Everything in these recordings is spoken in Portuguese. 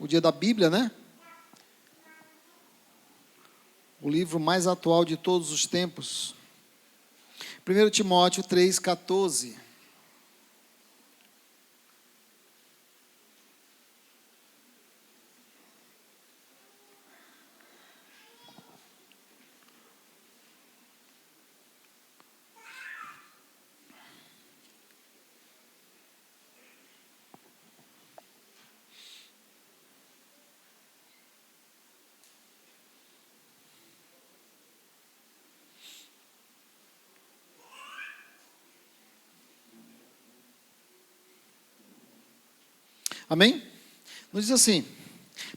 O dia da Bíblia, né? O livro mais atual de todos os tempos. 1 Timóteo 3,14. Amém? Nos diz assim,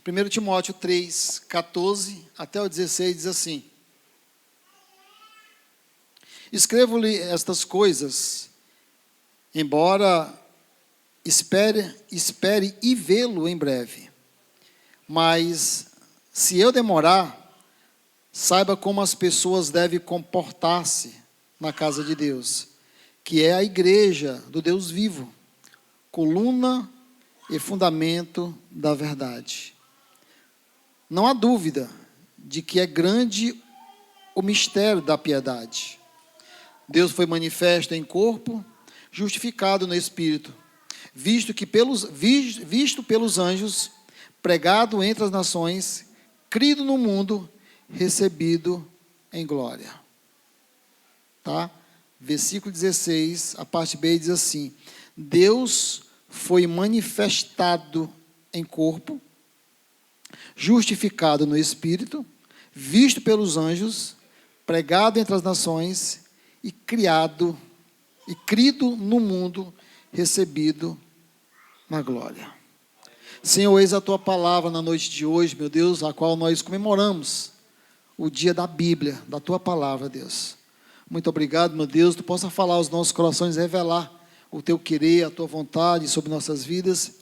1 Timóteo 3, 14 até o 16, diz assim: Escrevo-lhe estas coisas, embora espere e vê-lo em breve. Mas, se eu demorar, saiba como as pessoas devem comportar-se na casa de Deus, que é a igreja do Deus vivo, coluna e fundamento da verdade. Não há dúvida de que é grande o mistério da piedade. Deus foi manifesto em corpo, justificado no Espírito, visto pelos anjos, pregado entre as nações, crido no mundo, recebido em glória. Tá? Versículo 16, a parte B diz assim: Deus foi manifestado em corpo, justificado no Espírito, visto pelos anjos, pregado entre as nações e crido no mundo, recebido na glória. Senhor, eis a tua palavra na noite de hoje, meu Deus, a qual nós comemoramos o dia da Bíblia, da tua palavra, Deus. Muito obrigado, meu Deus, tu possa falar aos nossos corações, revelar o teu querer, a tua vontade sobre nossas vidas,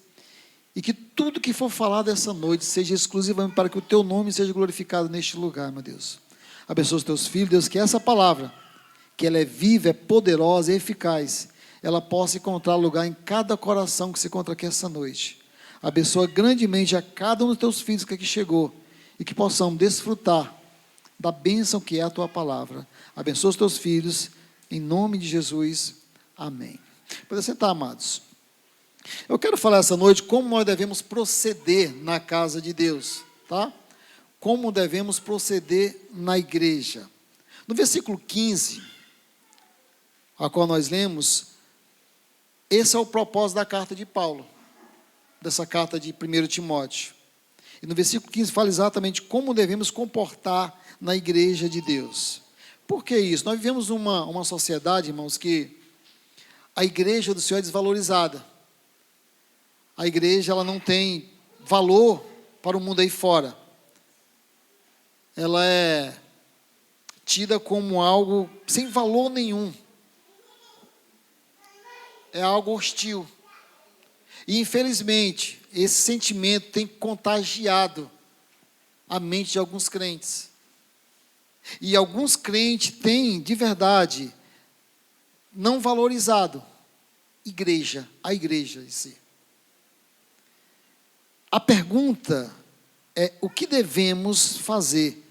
e que tudo que for falado essa noite seja exclusivamente para que o teu nome seja glorificado neste lugar, meu Deus. Abençoa os teus filhos, Deus, que essa palavra, que ela é viva, é poderosa e eficaz, ela possa encontrar lugar em cada coração que se encontra aqui essa noite. Abençoa grandemente a cada um dos teus filhos que aqui chegou, e que possamos desfrutar da bênção que é a tua palavra. Abençoa os teus filhos, em nome de Jesus, amém. Pode sentar, amados. Eu quero falar essa noite como nós devemos proceder na casa de Deus, tá? Como devemos proceder na igreja. No versículo 15, a qual nós lemos, esse é o propósito da carta de Paulo, dessa carta de 1 Timóteo. E no versículo 15 fala exatamente como devemos comportar na igreja de Deus. Por que isso? Nós vivemos uma sociedade, irmãos, que a igreja do Senhor é desvalorizada. A igreja, ela não tem valor para o mundo aí fora. Ela é tida como algo sem valor nenhum. É algo hostil. E, infelizmente, esse sentimento tem contagiado a mente de alguns crentes. E alguns crentes têm, de verdade, não valorizado a igreja em si. A pergunta é: o que devemos fazer?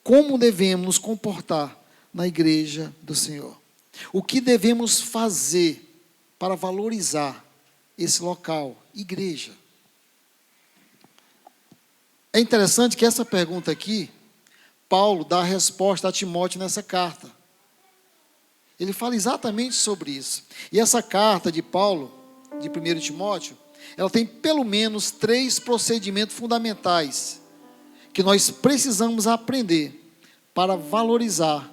Como devemos nos comportar na igreja do Senhor? O que devemos fazer para valorizar esse local, igreja? É interessante que essa pergunta aqui, Paulo dá a resposta a Timóteo nessa carta. Ele fala exatamente sobre isso. E essa carta de Paulo, de 1 Timóteo, ela tem pelo menos 3 procedimentos fundamentais que nós precisamos aprender para valorizar,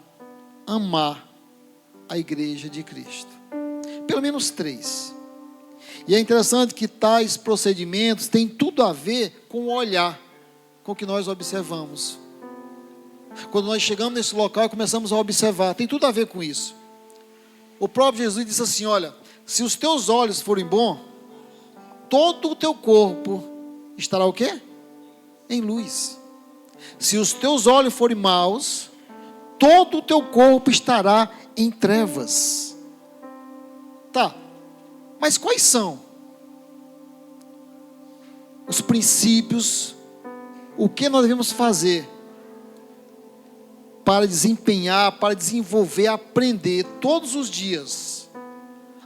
amar a igreja de Cristo. Pelo menos 3. E é interessante que tais procedimentos têm tudo a ver com o olhar com que nós observamos. Quando nós chegamos nesse local e começamos a observar, tem tudo a ver com isso. O próprio Jesus disse assim: olha, se os teus olhos forem bons, todo o teu corpo estará o quê? Em luz. Se os teus olhos forem maus, todo o teu corpo estará em trevas. Tá, mas quais são os princípios, o que nós devemos fazer para desempenhar, para desenvolver, aprender todos os dias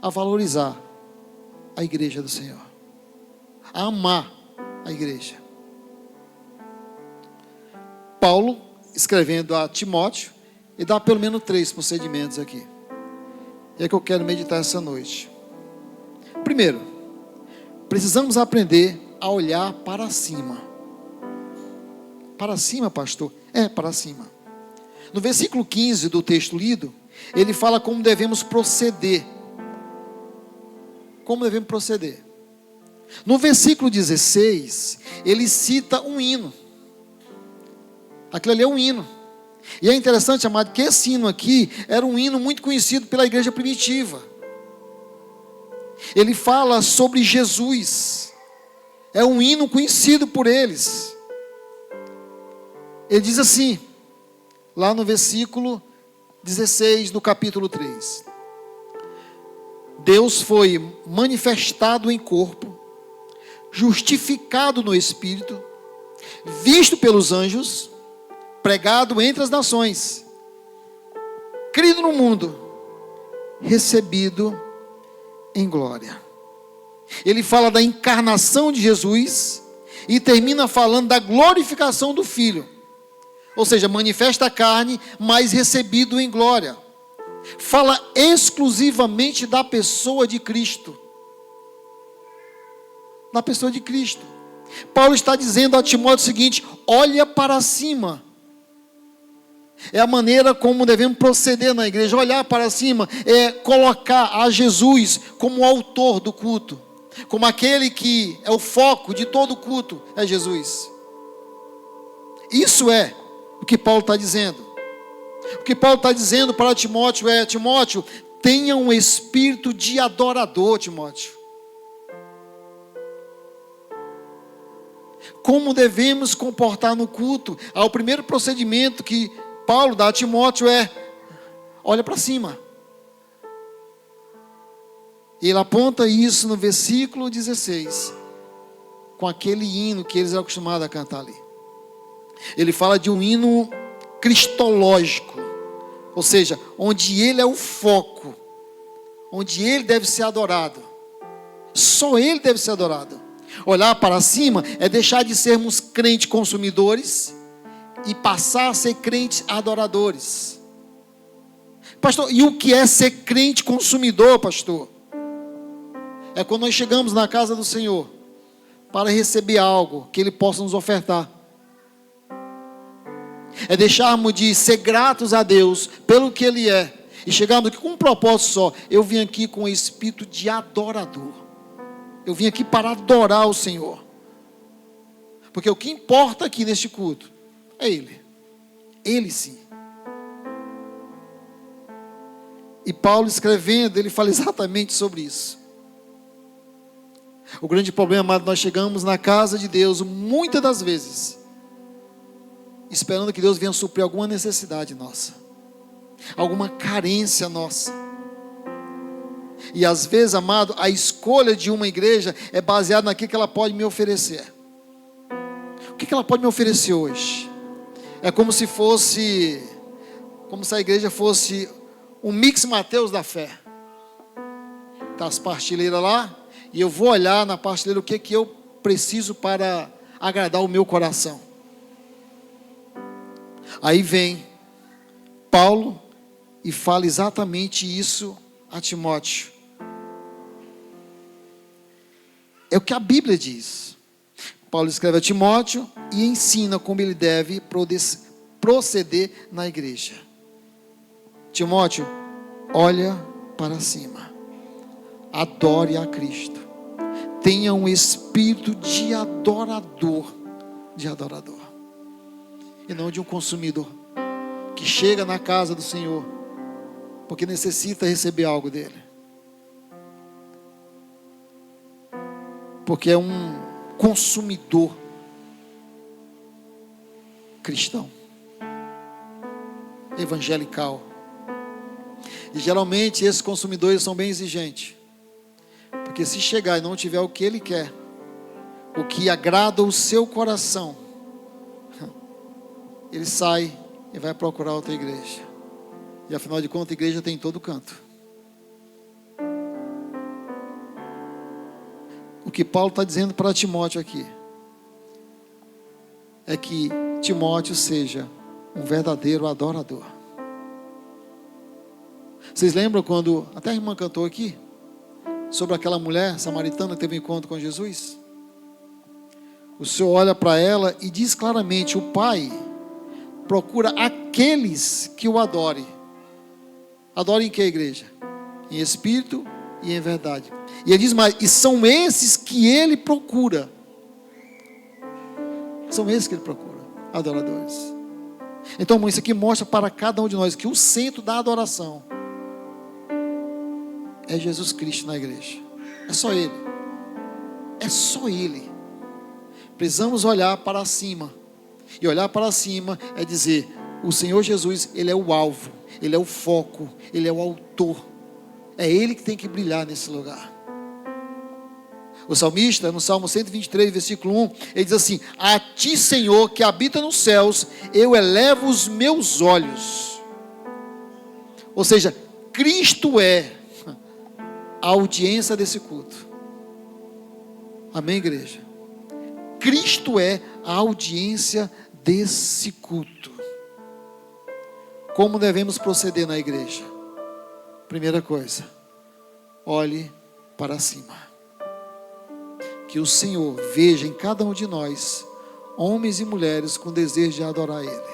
a valorizar a igreja do Senhor, a amar a igreja. Paulo, escrevendo a Timóteo, ele dá pelo menos 3 procedimentos aqui. E é que eu quero meditar essa noite. Primeiro, precisamos aprender a olhar para cima. Para cima, pastor? Para cima. No versículo 15 do texto lido, ele fala como devemos proceder. Como devemos proceder. No versículo 16, ele cita um hino. Aquilo ali é um hino. E é interessante, amado, que esse hino aqui era um hino muito conhecido pela igreja primitiva. Ele fala sobre Jesus. É um hino conhecido por eles. Ele diz assim, lá no versículo 16 do capítulo 3. Deus foi manifestado em corpo, justificado no Espírito, visto pelos anjos, pregado entre as nações, crido no mundo, recebido em glória. Ele fala da encarnação de Jesus e termina falando da glorificação do Filho. Ou seja, manifesta a carne, mas recebido em glória. Fala exclusivamente da pessoa de Cristo. Da pessoa de Cristo. Paulo está dizendo a Timóteo o seguinte: olha para cima. É a maneira como devemos proceder na igreja. Olhar para cima é colocar a Jesus como o autor do culto, como aquele que é o foco de todo o culto, é Jesus. Isso é o que Paulo está dizendo. O que Paulo está dizendo para Timóteo é: Timóteo, tenha um espírito de adorador, Timóteo. Como devemos comportar no culto? O primeiro procedimento que Paulo dá a Timóteo é: olha para cima. Ele aponta isso no versículo 16, com aquele hino que eles eram acostumados a cantar ali. Ele fala de um hino cristológico, ou seja, onde ele é o foco, onde ele deve ser adorado, só ele deve ser adorado. Olhar para cima é deixar de sermos crentes consumidores e passar a ser crentes adoradores. Pastor, e o que é ser crente consumidor, pastor? É quando nós chegamos na casa do Senhor para receber algo que Ele possa nos ofertar. É deixarmos de ser gratos a Deus pelo que Ele é e chegarmos aqui com um propósito só: eu vim aqui com o espírito de adorador. Eu vim aqui para adorar o Senhor. Porque o que importa aqui neste culto é Ele. Ele sim. E Paulo escrevendo, ele fala exatamente sobre isso. O grande problema, amado, nós chegamos na casa de Deus muitas das vezes esperando que Deus venha suprir alguma necessidade nossa, alguma carência nossa. E às vezes, amado, a escolha de uma igreja é baseada naquilo que ela pode me oferecer. O que ela pode me oferecer hoje? É como se fosse, como se a igreja fosse um mix Mateus da fé. Está as partilheiras lá, e eu vou olhar na partilheira o que eu preciso para agradar o meu coração. Aí vem Paulo e fala exatamente isso a Timóteo. É o que a Bíblia diz. Paulo escreve a Timóteo e ensina como ele deve proceder na igreja. Timóteo, olha para cima. Adore a Cristo. Tenha um espírito de adorador. De adorador. E não de um consumidor que chega na casa do Senhor porque necessita receber algo dele. Porque é um consumidor cristão, evangelical. E geralmente esses consumidores são bem exigentes. Porque se chegar e não tiver o que ele quer, o que agrada o seu coração, ele sai e vai procurar outra igreja. E afinal de contas, a igreja tem em todo canto. O que Paulo está dizendo para Timóteo aqui é que Timóteo seja um verdadeiro adorador. Vocês lembram quando até a irmã cantou aqui sobre aquela mulher samaritana que teve um encontro com Jesus? O Senhor olha para ela e diz claramente: o Pai procura aqueles que o adorem. Adorem em que, igreja? Em espírito e em verdade. E ele diz mais: e são esses que ele procura. São esses que ele procura, adoradores. Então, irmão, isso aqui mostra para cada um de nós que o centro da adoração é Jesus Cristo na igreja. É só Ele. É só Ele. Precisamos olhar para cima. E olhar para cima é dizer: o Senhor Jesus, Ele é o alvo, Ele é o foco, Ele é o autor. É Ele que tem que brilhar nesse lugar. O salmista, no Salmo 123, versículo 1, ele diz assim: a ti, Senhor, que habita nos céus, eu elevo os meus olhos. Ou seja, Cristo é a audiência desse culto. Amém, igreja? Cristo é a audiência desse culto. Como devemos proceder na igreja? Primeira coisa, olhe para cima. Que o Senhor veja em cada um de nós homens e mulheres com desejo de adorar Ele.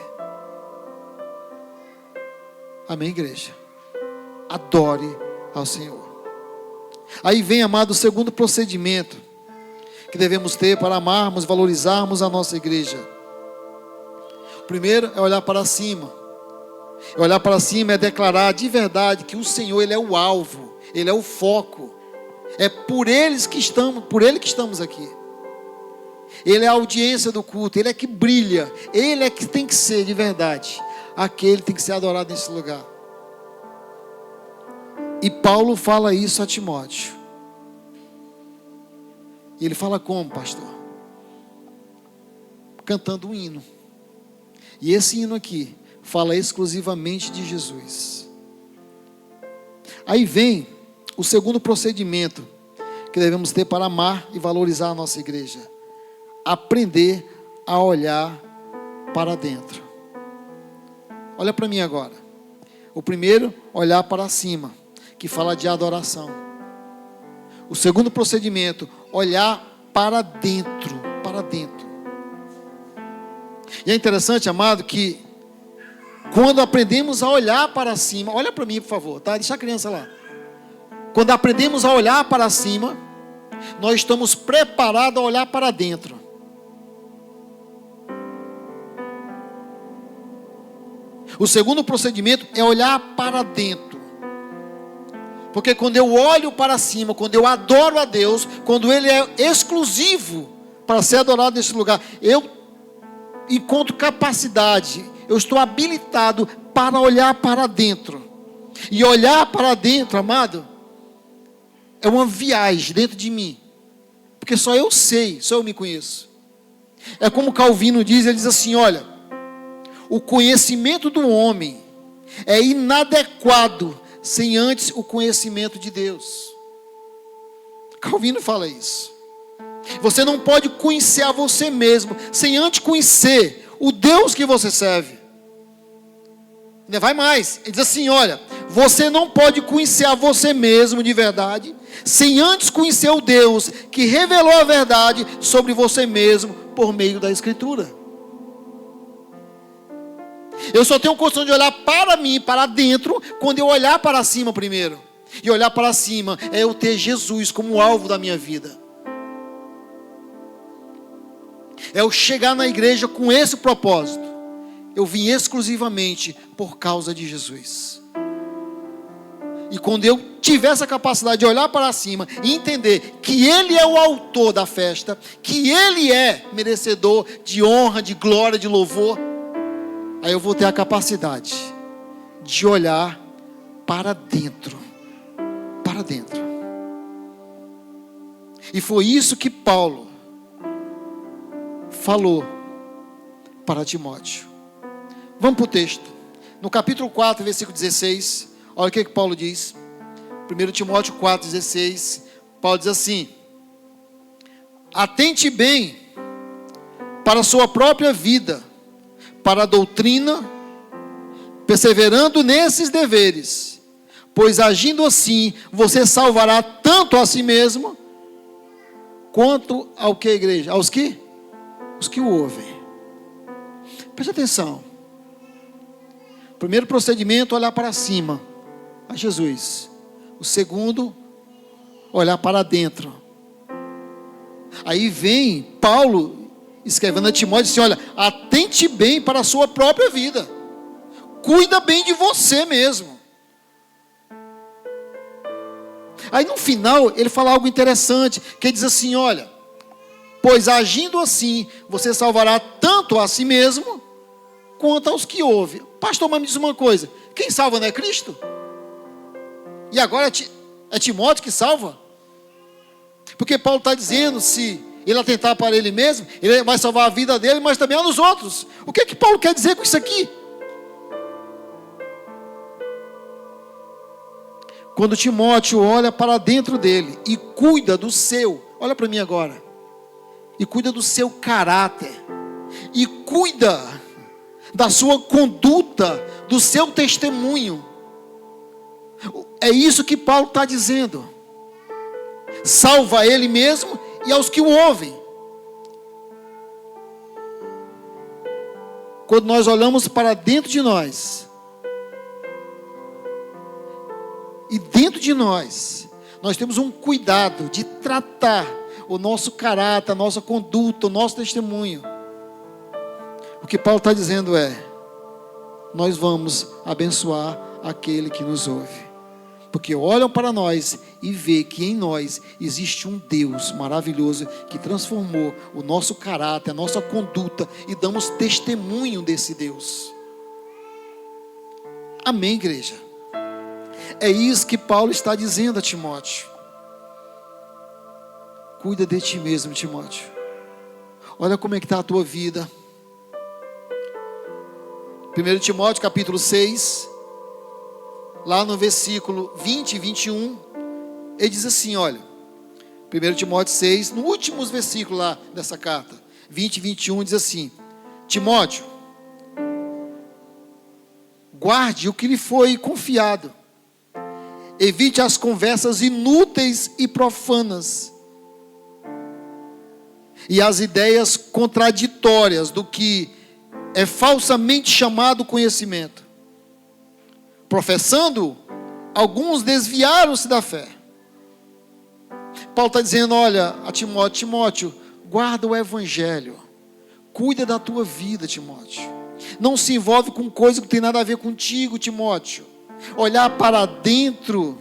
Amém, igreja? Adore ao Senhor. Aí vem, amado, o segundo procedimento que devemos ter para amarmos, valorizarmos a nossa igreja. O primeiro é olhar para cima. E olhar para cima é declarar de verdade que o Senhor, Ele é o alvo, Ele é o foco. É por Ele que estamos aqui. Ele é a audiência do culto, Ele é que brilha, Ele é que tem que ser de verdade aquele que tem que ser adorado nesse lugar. E Paulo fala isso a Timóteo. E ele fala como, pastor? Cantando um hino. E esse hino aqui fala exclusivamente de Jesus. Aí vem o segundo procedimento que devemos ter para amar e valorizar a nossa igreja: aprender a olhar para dentro. Olha para mim agora. O primeiro, olhar para cima, que fala de adoração. O segundo procedimento, olhar para dentro, para dentro. E é interessante, amado, que quando aprendemos a olhar para cima, olha para mim, por favor, tá? Deixa a criança lá. Quando aprendemos a olhar para cima, nós estamos preparados a olhar para dentro. O segundo procedimento é olhar para dentro. Porque quando eu olho para cima, quando eu adoro a Deus, quando Ele é exclusivo para ser adorado nesse lugar, eu encontro capacidade, eu estou habilitado para olhar para dentro. E olhar para dentro, amado, é uma viagem dentro de mim. Porque só eu sei, só eu me conheço. É como Calvino diz, ele diz assim: olha, o conhecimento do homem é inadequado sem antes o conhecimento de Deus. Calvino fala isso. Você não pode conhecer a você mesmo sem antes conhecer o Deus que você serve. Ainda vai mais, ele diz assim: olha, você não pode conhecer a você mesmo de verdade sem antes conhecer o Deus que revelou a verdade sobre você mesmo por meio da Escritura. Eu só tenho condição de olhar para mim, para dentro, quando eu olhar para cima primeiro. E olhar para cima é eu ter Jesus como alvo da minha vida. É eu chegar na igreja com esse propósito. Eu vim exclusivamente por causa de Jesus. E quando eu tiver essa capacidade de olhar para cima e entender que Ele é o autor da festa, que Ele é merecedor de honra, de glória, de louvor, aí eu vou ter a capacidade de olhar para dentro. Para dentro. E foi isso que Paulo falou para Timóteo. Vamos para o texto. No capítulo 4, versículo 16, olha o que Paulo diz. 1 Timóteo 4, 16, Paulo diz assim: atente bem para a sua própria vida, para a doutrina, perseverando nesses deveres, pois agindo assim, você salvará tanto a si mesmo, quanto ao que, igreja? Aos que? Os que o ouvem. Preste atenção. Primeiro procedimento, olhar para cima, a Jesus. O segundo, olhar para dentro. Aí vem Paulo escrevendo a Timóteo, assim: olha, atente bem para a sua própria vida, cuida bem de você mesmo. Aí no final ele fala algo interessante, que ele diz assim: olha, pois agindo assim, você salvará tanto a si mesmo, quanto aos que ouvem. Pastor, mas me diz uma coisa, quem salva não é Cristo? E agora é Timóteo que salva? Porque Paulo está dizendo, se ele atentar para ele mesmo, ele vai salvar a vida dele, mas também a dos outros. O que Paulo quer dizer com isso aqui? Quando Timóteo olha para dentro dele e cuida do seu, olha para mim agora, e cuida do seu caráter, e cuida da sua conduta, do seu testemunho, é isso que Paulo está dizendo. Salva ele mesmo e aos que o ouvem. Quando nós olhamos para dentro de nós, e dentro de nós temos um cuidado de tratar o nosso caráter, a nossa conduta, o nosso testemunho. O que Paulo está dizendo é: nós vamos abençoar aquele que nos ouve. Porque olham para nós e vê que em nós existe um Deus maravilhoso que transformou o nosso caráter, a nossa conduta, e damos testemunho desse Deus. Amém, igreja? É isso que Paulo está dizendo a Timóteo. Cuida de ti mesmo, Timóteo. Olha como é que está a tua vida. 1 Timóteo capítulo 6, lá no versículo 20 e 21, ele diz assim, olha, 1 Timóteo 6, no último versículo lá dessa carta, 20 e 21, diz assim: Timóteo, guarde o que lhe foi confiado, evite as conversas inúteis e profanas, e as ideias contraditórias do que é falsamente chamado conhecimento. Professando, alguns desviaram-se da fé. Paulo está dizendo, olha, a Timóteo: Timóteo, guarda o evangelho, cuida da tua vida, Timóteo. Não se envolve com coisa que não tem nada a ver contigo, Timóteo. Olhar para dentro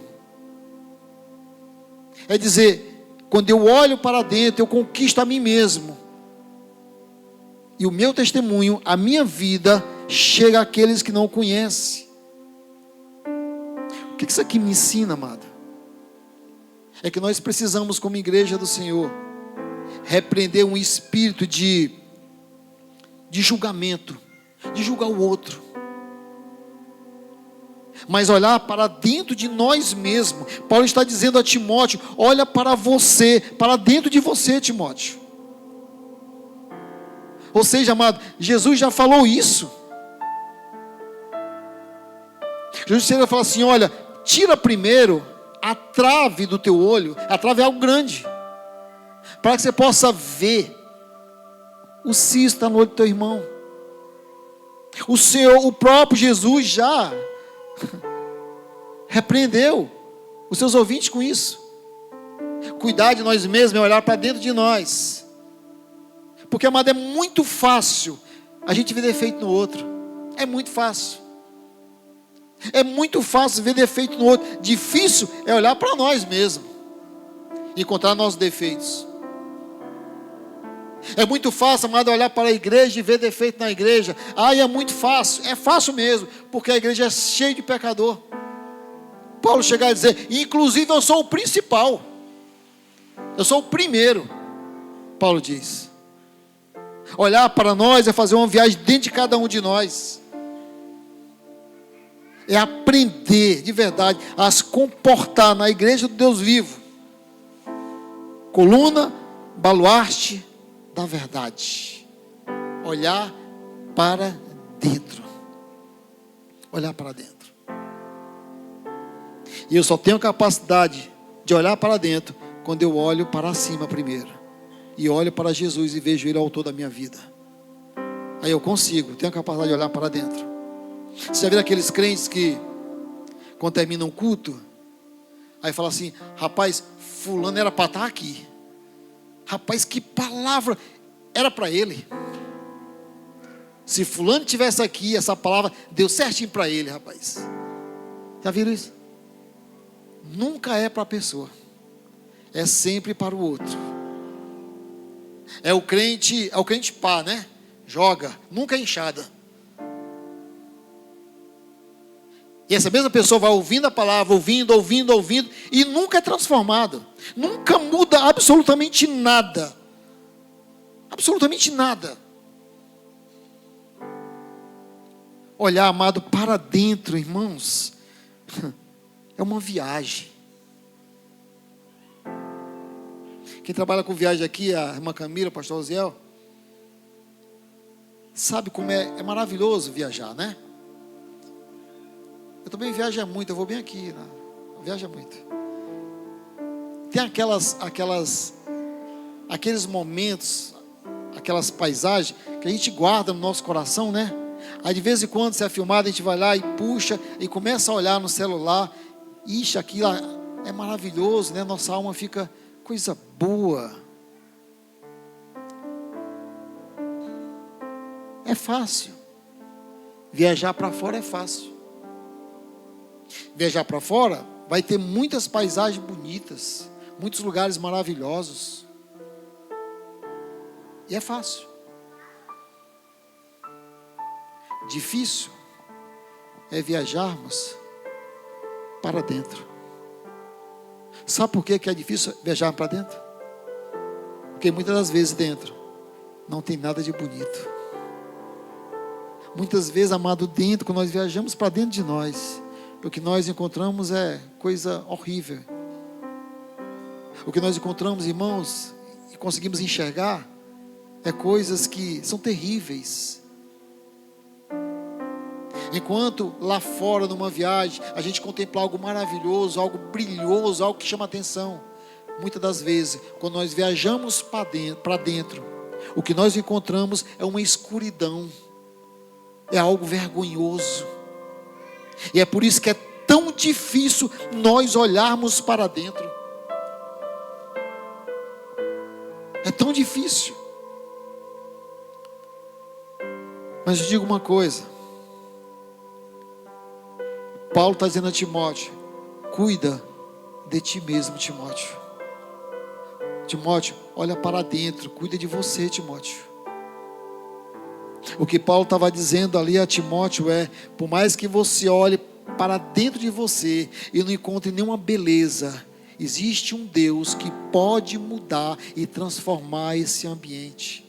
é dizer, quando eu olho para dentro, eu conquisto a mim mesmo. E o meu testemunho, a minha vida, chega àqueles que não o conhecem. O que isso aqui me ensina, amado? É que nós precisamos, como igreja do Senhor, repreender um espírito de julgamento, de julgar o outro, mas olhar para dentro de nós mesmos. Paulo está dizendo a Timóteo: olha para você, para dentro de você, Timóteo. Ou seja, amado, Jesus já falou isso. Jesus chega e fala assim: olha, tira primeiro a trave do teu olho. A trave é algo grande, para que você possa ver o cisco está no olho do teu irmão. O próprio Jesus já repreendeu os seus ouvintes com isso. Cuidar de nós mesmos é olhar para dentro de nós. Porque, amado, é muito fácil a gente ver defeito no outro. É muito fácil. É muito fácil ver defeito no outro. Difícil é olhar para nós mesmos e encontrar nossos defeitos. É muito fácil, amado, olhar para a igreja e ver defeito na igreja. É muito fácil. É fácil mesmo, porque a igreja é cheia de pecador. Paulo chegar a dizer: inclusive eu sou o principal, eu sou o primeiro. Paulo diz: Olhar para nós é fazer uma viagem dentro de cada um de nós. É aprender, de verdade, a se comportar na igreja do Deus vivo. Coluna, baluarte da verdade. Olhar para dentro. Olhar para dentro. E eu só tenho capacidade de olhar para dentro quando eu olho para cima primeiro. E olho para Jesus e vejo Ele autor da minha vida. Aí eu consigo, tenho a capacidade de olhar para dentro. Você já viu aqueles crentes que, quando terminam o culto, aí fala assim: rapaz, fulano era para estar aqui. Rapaz, que palavra era para ele. Se fulano tivesse aqui, essa palavra deu certinho para ele, rapaz. Já viram isso? Nunca é para a pessoa, é sempre para o outro. É o crente pá, né? Joga, nunca é enxada. E essa mesma pessoa vai ouvindo a palavra, ouvindo, e nunca é transformado. Nunca muda absolutamente nada. Absolutamente nada. Olhar, amado, para dentro, irmãos, é uma viagem. Quem trabalha com viagem aqui, a irmã Camila, o pastor Osiel, sabe como é maravilhoso viajar, né? Eu também viajo muito, eu vou bem aqui, né? Viaja muito. Tem aqueles momentos, aquelas paisagens que a gente guarda no nosso coração, né? Aí de vez em quando, se é filmado, a gente vai lá e puxa e começa a olhar no celular. Ixi, aquilo é maravilhoso, né? Nossa alma fica coisa boa. É fácil. Viajar para fora é fácil. Viajar para fora vai ter muitas paisagens bonitas, muitos lugares maravilhosos. E é fácil. Difícil é viajarmos para dentro. Sabe por que é difícil viajar para dentro? Porque muitas das vezes dentro não tem nada de bonito. Muitas vezes, amado, dentro, quando nós viajamos para dentro de nós, o que nós encontramos é coisa horrível. O que nós encontramos, irmãos, e conseguimos enxergar, é coisas que são terríveis. Enquanto lá fora, numa viagem, a gente contempla algo maravilhoso, algo brilhoso, algo que chama atenção. Muitas das vezes, quando nós viajamos para dentro, o que nós encontramos é uma escuridão. É algo vergonhoso. E é por isso que é tão difícil nós olharmos para dentro. É tão difícil. Mas eu digo uma coisa. Paulo está dizendo a Timóteo: cuida de ti mesmo, Timóteo. Timóteo, olha para dentro, cuida de você, Timóteo. O que Paulo estava dizendo ali a Timóteo é: por mais que você olhe para dentro de você e não encontre nenhuma beleza, existe um Deus que pode mudar e transformar esse ambiente.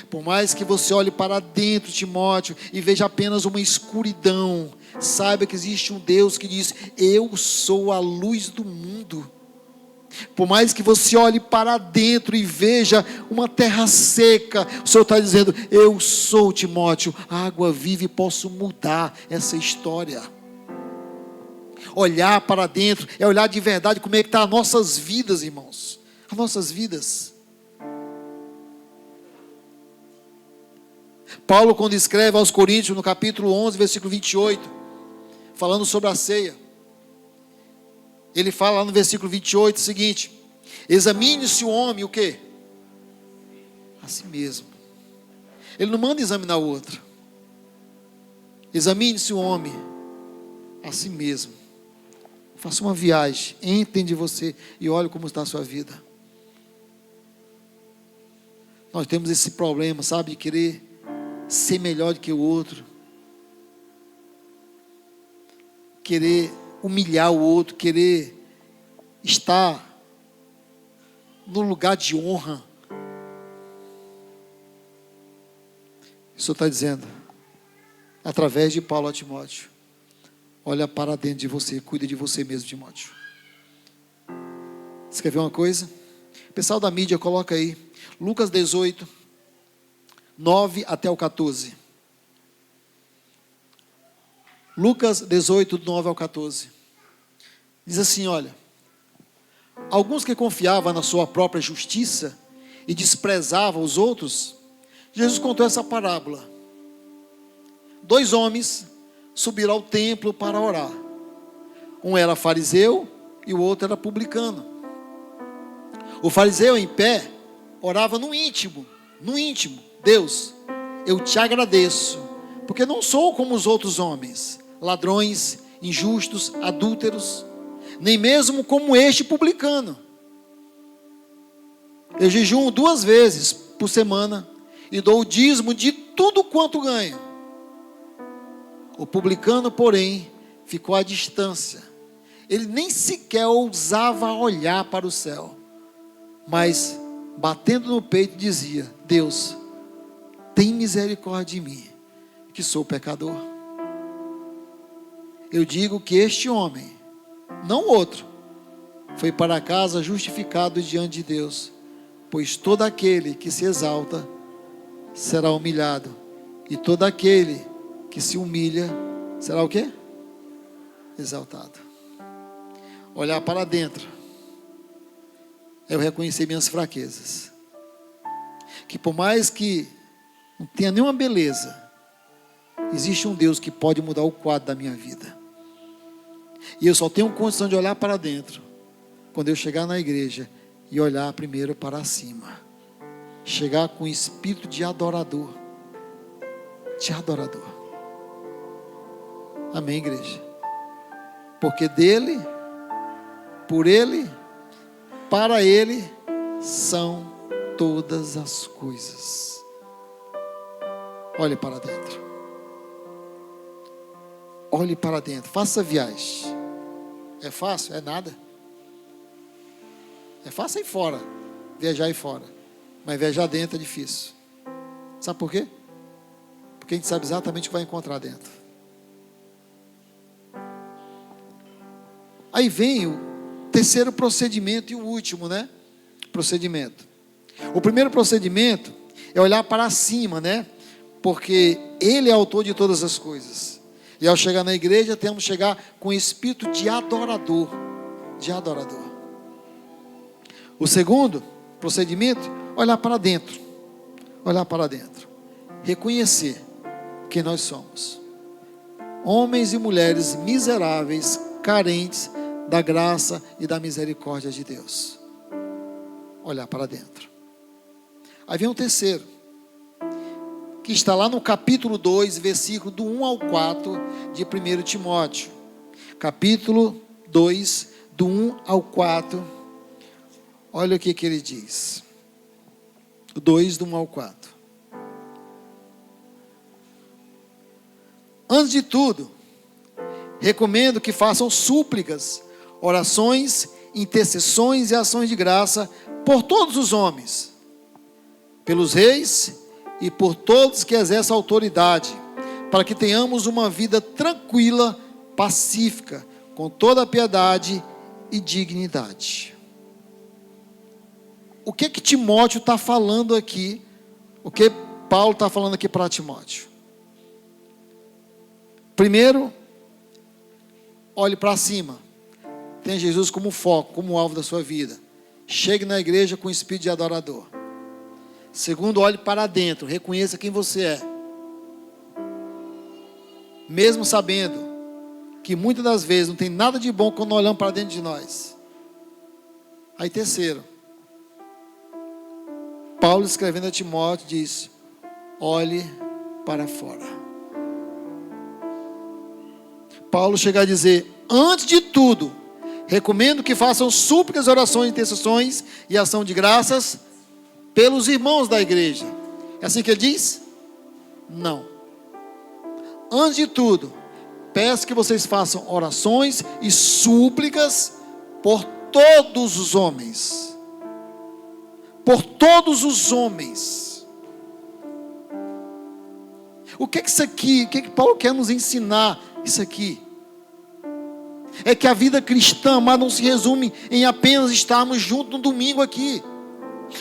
Por mais que você olhe para dentro, Timóteo, e veja apenas uma escuridão, saiba que existe um Deus que diz: eu sou a luz do mundo. Por mais que você olhe para dentro e veja uma terra seca, o Senhor está dizendo: eu sou, Timóteo, água viva e posso mudar essa história. Olhar para dentro é olhar de verdade como é que estão as nossas vidas, irmãos. As nossas vidas. Paulo, quando escreve aos Coríntios, no capítulo 11, versículo 28, falando sobre a ceia, ele fala lá no versículo 28 o seguinte: examine-se o homem, o quê? A si mesmo. Ele não manda examinar o outro. Examine-se o homem a si mesmo. Faça uma viagem, entre de você e olhe como está a sua vida. Nós temos esse problema, sabe, de querer ser melhor do que o outro, querer humilhar o outro, querer estar no lugar de honra. O Senhor está dizendo, através de Paulo a Timóteo, olha para dentro de você, cuida de você mesmo, Timóteo. Você quer ver uma coisa? Pessoal da mídia, coloca aí, Lucas 18, 9 até o 14. Lucas 18, 9 ao 14. Diz assim, olha, alguns que confiavam na sua própria justiça e desprezavam os outros, Jesus contou essa parábola. 2 homens subiram ao templo para orar. Um era fariseu e o outro era publicano. O fariseu em pé orava no íntimo, Deus, eu te agradeço, porque não sou como os outros homens, ladrões, injustos, adúlteros, nem mesmo como este publicano. Eu jejuo 2 vezes por semana e dou o dízimo de tudo quanto ganho. O publicano, porém, ficou à distância. Ele nem sequer ousava olhar para o céu, mas, batendo no peito, dizia, Deus, tem misericórdia de mim, que sou pecador. Eu digo que este homem, não outro, foi para casa justificado diante de Deus, pois todo aquele que se exalta será humilhado, e todo aquele que se humilha será o quê? Exaltado. Olhar para dentro é eu reconhecer minhas fraquezas, que por mais que não tenha nenhuma beleza, existe um Deus que pode mudar o quadro da minha vida, e eu só tenho condição de olhar para dentro quando eu chegar na igreja e olhar primeiro para cima, chegar com espírito de adorador, amém, igreja? Porque dele, por ele, para ele são todas as coisas. Olhe para dentro. Olhe para dentro. Faça viagem. É fácil? É nada. É fácil ir fora. Viajar aí fora. Mas viajar dentro é difícil. Sabe por quê? Porque a gente sabe exatamente o que vai encontrar dentro. Aí vem o terceiro procedimento e o último, né? Procedimento. O primeiro procedimento é olhar para cima, né? Porque Ele é autor de todas as coisas. E ao chegar na igreja, temos que chegar com espírito de adorador. O segundo procedimento, olhar para dentro. Reconhecer quem nós somos. Homens e mulheres miseráveis, carentes da graça e da misericórdia de Deus. Olhar para dentro. Aí vem o terceiro, que está lá no capítulo 2, versículo do 1 ao 4 de 1 Timóteo. Capítulo 2, do 1 ao 4. Olha o que ele diz. 2, do 1 ao 4. Antes de tudo, recomendo que façam súplicas, orações, intercessões e ações de graça por todos os homens, pelos reis e por todos que exercem autoridade, para que tenhamos uma vida tranquila, pacífica, com toda a piedade e dignidade. O que Timóteo está falando aqui? O que Paulo está falando aqui para Timóteo? Primeiro, olhe para cima. Tenha Jesus como foco, como alvo da sua vida. Chegue na igreja com espírito de adorador. Segundo, olhe para dentro. Reconheça quem você é. Mesmo sabendo que muitas das vezes não tem nada de bom quando olhamos para dentro de nós. Aí terceiro, Paulo escrevendo a Timóteo diz, olhe para fora. Paulo chega a dizer, antes de tudo, recomendo que façam súplicas, orações, intercessões e ação de graças pelos irmãos da igreja. É assim que ele diz? Não. Antes de tudo, peço que vocês façam orações e súplicas por todos os homens. Por todos os homens. O que é isso aqui? O que é que Paulo quer nos ensinar? Isso aqui é que a vida cristã, mas não se resume em apenas estarmos juntos no domingo aqui.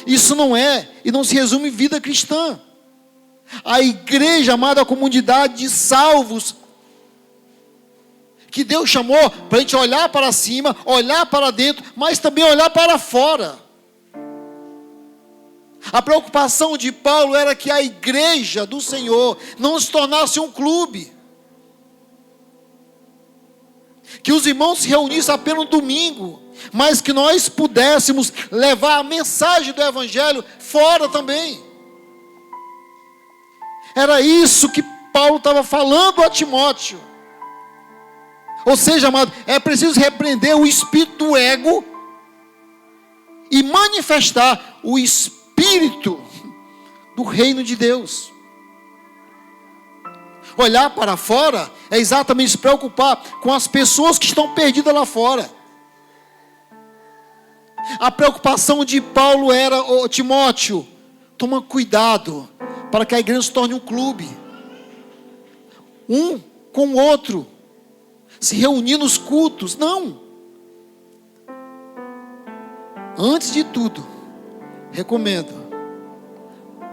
Isso não é, e não se resume em vida cristã. A igreja, amada, a comunidade de salvos, que Deus chamou para a gente olhar para cima, olhar para dentro, mas também olhar para fora. A preocupação de Paulo era que a igreja do Senhor não se tornasse um clube. Que os irmãos se reunissem apenas no domingo, mas que nós pudéssemos levar a mensagem do Evangelho fora também. Era isso que Paulo estava falando a Timóteo. Ou seja, amado, é preciso repreender o espírito do ego e manifestar o espírito do reino de Deus. Olhar para fora é exatamente se preocupar com as pessoas que estão perdidas lá fora. A preocupação de Paulo era: Timóteo, toma cuidado para que a igreja se torne um clube, um com o outro, se reunir nos cultos. Não. Antes de tudo, recomendo: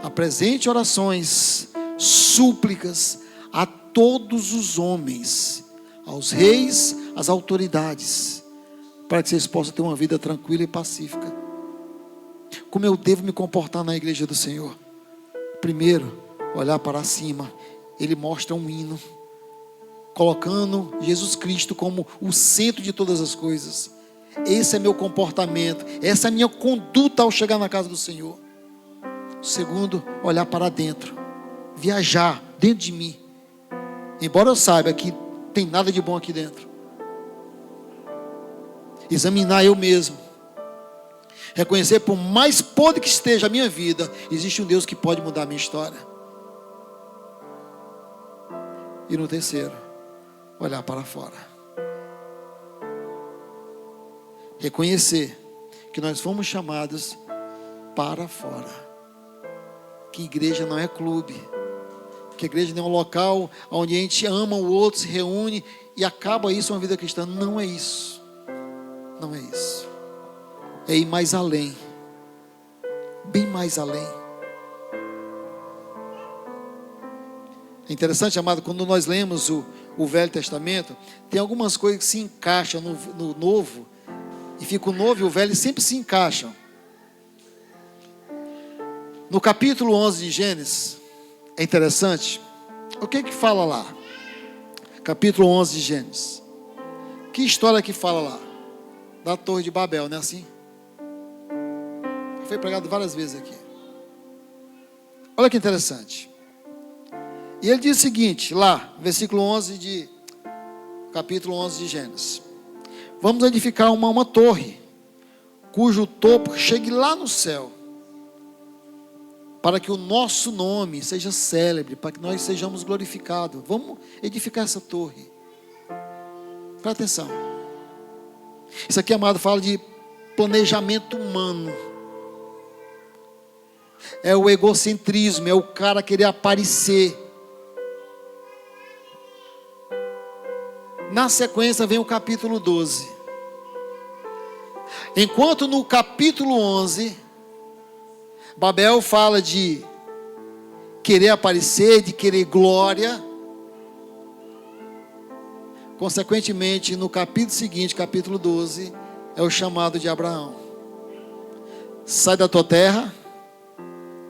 apresente orações, súplicas a todos os homens, aos reis, às autoridades, para que vocês possam ter uma vida tranquila e pacífica. Como eu devo me comportar na igreja do Senhor? Primeiro, olhar para cima. Ele mostra um hino, colocando Jesus Cristo como o centro de todas as coisas. Esse é meu comportamento, essa é a minha conduta ao chegar na casa do Senhor. Segundo, olhar para dentro, viajar dentro de mim, embora eu saiba que tem nada de bom aqui dentro. Examinar eu mesmo, reconhecer, por mais podre que esteja a minha vida, existe um Deus que pode mudar a minha história. E no terceiro, olhar para fora, reconhecer que nós fomos chamados para fora, que igreja não é clube, que a igreja não é um local onde a gente ama o outro, se reúne e acaba isso uma vida cristã. Não é isso. Não é isso. É ir mais além. Bem mais além. É interessante, amado, quando nós lemos o Velho Testamento, tem algumas coisas que se encaixam no Novo, e fica o Novo e o Velho sempre se encaixam. No capítulo 11 de Gênesis, é interessante, o que que fala lá? Capítulo 11 de Gênesis. Que história que fala lá? Da Torre de Babel, não é assim? Foi pregado várias vezes aqui. Olha que interessante. E ele diz o seguinte, lá, versículo 11 capítulo 11 de Gênesis: vamos edificar uma torre, cujo topo chegue lá no céu, para que o nosso nome seja célebre, para que nós sejamos glorificados. Vamos edificar essa torre. Presta atenção. Isso aqui, amado, fala de planejamento humano. É o egocentrismo, é o cara querer aparecer. Na sequência vem o capítulo 12. Enquanto no capítulo 11, Babel fala de querer aparecer, de querer glória. Consequentemente, no capítulo seguinte, capítulo 12, é o chamado de Abraão: sai da tua terra,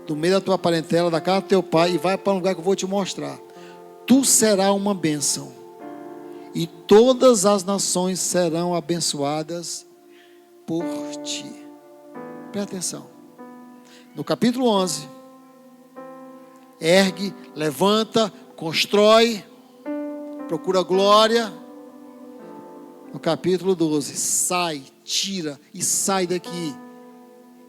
do meio da tua parentela, da casa do teu pai, e vai para um lugar que eu vou te mostrar. Tu serás uma bênção, e todas as nações serão abençoadas por ti. Presta atenção. No capítulo 11, ergue, levanta, constrói, procura glória. No capítulo 12, sai, tira e sai daqui,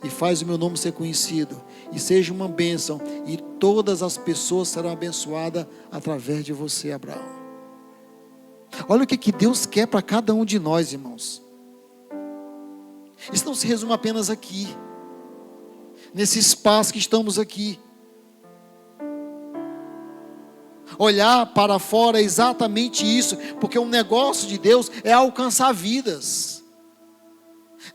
e faz o meu nome ser conhecido, e seja uma bênção, e todas as pessoas serão abençoadas através de você, Abraão. Olha o que Deus quer para cada um de nós, irmãos. Isso não se resume apenas aqui, nesse espaço que estamos aqui. Olhar para fora é exatamente isso, porque o negócio de Deus é alcançar vidas.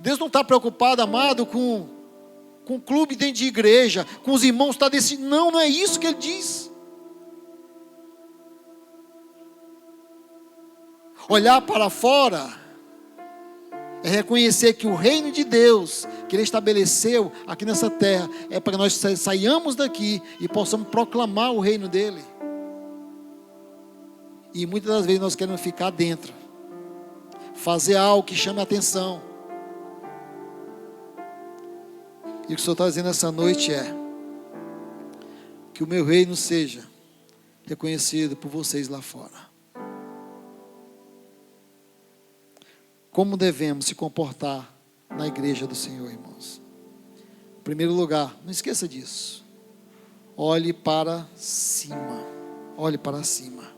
Deus não está preocupado, amado, com clube dentro de igreja, com os irmãos que estão decidindo. Não, não é isso que ele diz. Olhar para fora é reconhecer que o reino de Deus, que Ele estabeleceu aqui nessa terra, é para que nós saiamos daqui e possamos proclamar o reino dEle. E muitas das vezes nós queremos ficar dentro, fazer algo que chame a atenção. E o que o Senhor está dizendo essa noite é que o meu reino seja reconhecido por vocês lá fora. Como devemos se comportar na igreja do Senhor, irmãos? Em primeiro lugar, não esqueça disso. Olhe para cima. Olhe para cima.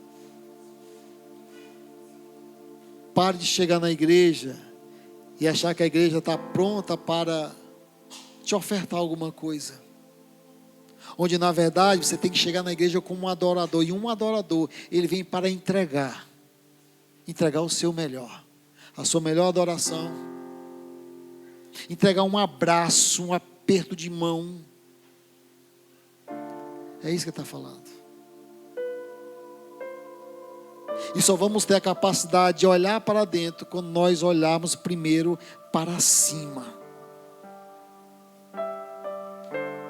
Pare de chegar na igreja e achar que a igreja está pronta para te ofertar alguma coisa. Onde na verdade você tem que chegar na igreja como um adorador. E um adorador, ele vem para entregar o seu melhor, a sua melhor adoração, entregar um abraço, um aperto de mão. É isso que ele está falando. E só vamos ter a capacidade de olhar para dentro quando nós olharmos primeiro para cima.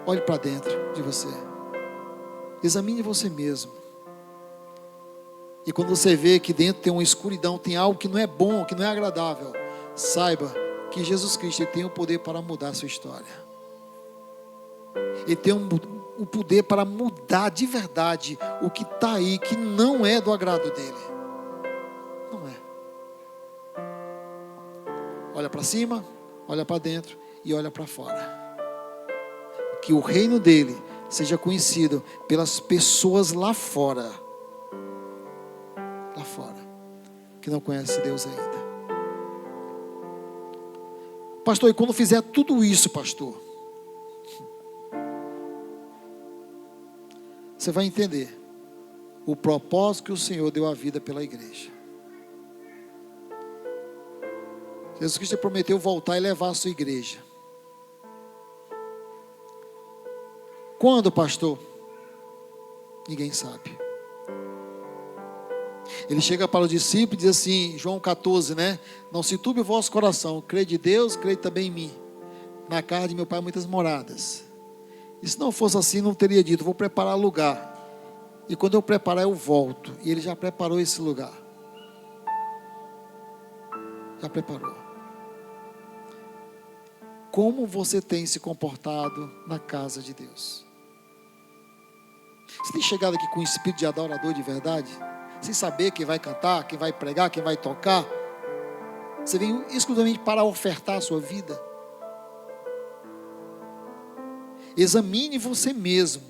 Olhe para dentro de você. Examine você mesmo. E quando você vê que dentro tem uma escuridão, tem algo que não é bom, que não é agradável, saiba que Jesus Cristo ele tem o poder para mudar a sua história. Ele tem o poder para mudar de verdade o que está aí, que não é do agrado dele. Não é. Olha para cima, olha para dentro e olha para fora. Que o reino dele seja conhecido pelas pessoas lá fora. Lá fora, que não conhece Deus ainda. Pastor, e quando fizer tudo isso, pastor, você vai entender o propósito que o Senhor deu à vida pela igreja. Jesus Cristo prometeu voltar e levar a sua igreja. Quando, pastor? Ninguém sabe. Ele chega para o discípulo e diz assim, João 14, né? Não se turbe o vosso coração, crê de Deus, crê também em mim. Na casa de meu pai há muitas moradas. E se não fosse assim, não teria dito, vou preparar lugar. E quando eu preparar, eu volto. E ele já preparou esse lugar. Já preparou. Como você tem se comportado na casa de Deus? Você tem chegado aqui com o espírito de adorador de verdade? Sem saber quem vai cantar, quem vai pregar, quem vai tocar? Você vem exclusivamente para ofertar a sua vida? Examine você mesmo.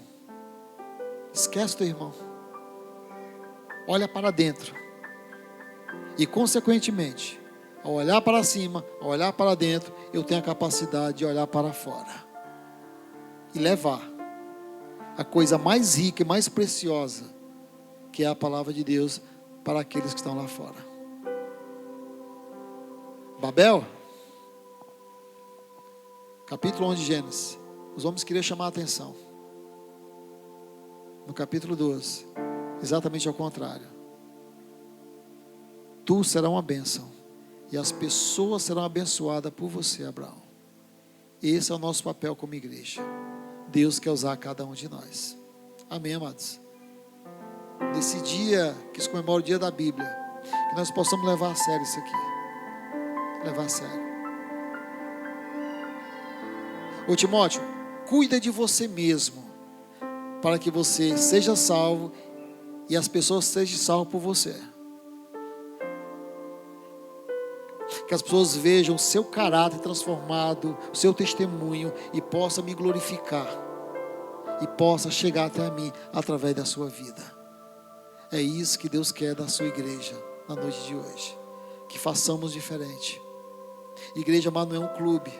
Esquece teu irmão. Olha para dentro. E consequentemente, ao olhar para cima, ao olhar para dentro, eu tenho a capacidade de olhar para fora. E levar a coisa mais rica e mais preciosa, que é a palavra de Deus, para aqueles que estão lá fora. Babel, capítulo 11 de Gênesis. Os homens queriam chamar a atenção. No capítulo 12, exatamente ao contrário. Tu serás uma bênção, e as pessoas serão abençoadas por você, Abraão. Esse é o nosso papel como igreja. Deus quer usar cada um de nós. Amém, amados? Nesse dia que se comemora o dia da Bíblia, que nós possamos levar a sério isso aqui. Levar a sério. Ô Timóteo, cuida de você mesmo, para que você seja salvo e as pessoas sejam salvas por você. Que as pessoas vejam o seu caráter transformado, o seu testemunho, e possa me glorificar, e possa chegar até mim através da sua vida. É isso que Deus quer da sua igreja na noite de hoje. Que façamos diferente. Igreja, mas não é um clube.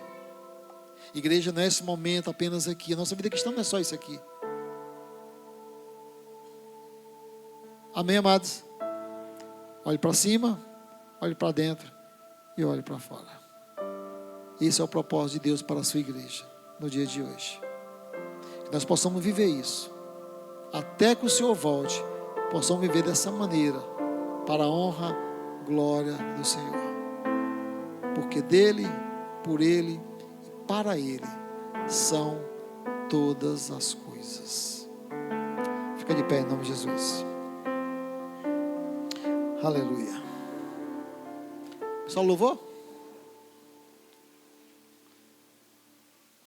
Igreja não é esse momento apenas aqui. A nossa vida cristã não é só isso aqui. Amém, amados? Olhe para cima, olhe para dentro e olhe para fora. Esse é o propósito de Deus para a sua igreja no dia de hoje. Que nós possamos viver isso. Até que o Senhor volte, possamos viver dessa maneira, para a honra, glória do Senhor. Porque dele, por ele e para ele são todas as coisas. Fica de pé em nome de Jesus. Aleluia. Só louvor?